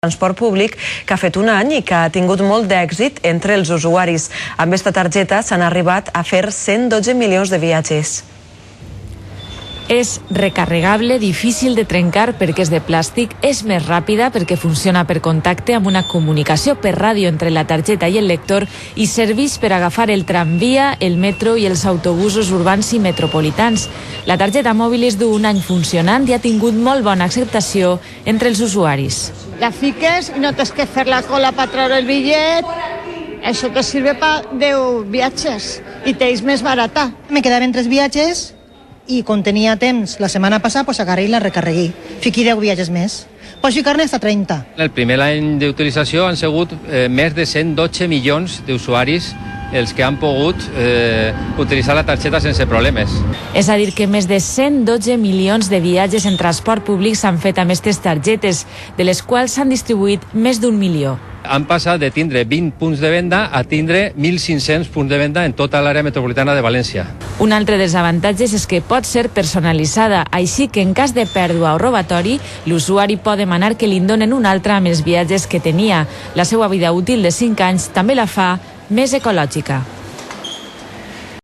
transport públic que ha fet un any i que ha tingut molt d'èxit entre els usuaris. Amb aquesta targeta s'han arribat a fer 112 milions de viatges. És recarregable, difícil de trencar perquè és de plàstic, és més ràpida perquè funciona per contacte amb una comunicació per ràdio entre la targeta i el lector i serveix per agafar el tramvia, el metro i els autobusos urbans i metropolitans. La targeta mòbil és d'un any funcionant i ha tingut molt bona acceptació entre els usuaris. La fiques i no tens que fer la cola per treure el bitllet. Eso te sirve para 10 viatges i t'és més barata. Me quedaven 3 viatges i quan tenia temps la setmana passada, pues agarré i la recarregué. Fiqui 10 viatges més. Pots ficar-ne fins a 30. El primer any d'utilització han sigut més de 112 milions d'usuaris els que han pogut utilitzar la targeta sense problemes. És a dir, que més de 112 milions de viatges en transport públic s'han fet amb aquestes targetes, de les quals s'han distribuït més d'1 milió. Han passat de tindre 20 punts de venda a tindre 1.500 punts de venda en tota l'àrea metropolitana de València. Un altre dels avantatges és que pot ser personalitzada, així que en cas de pèrdua o robatori, l'usuari pot demanar que li donen un altre amb els viatges que tenia. La seva vida útil de 5 anys també la fa més ecològica.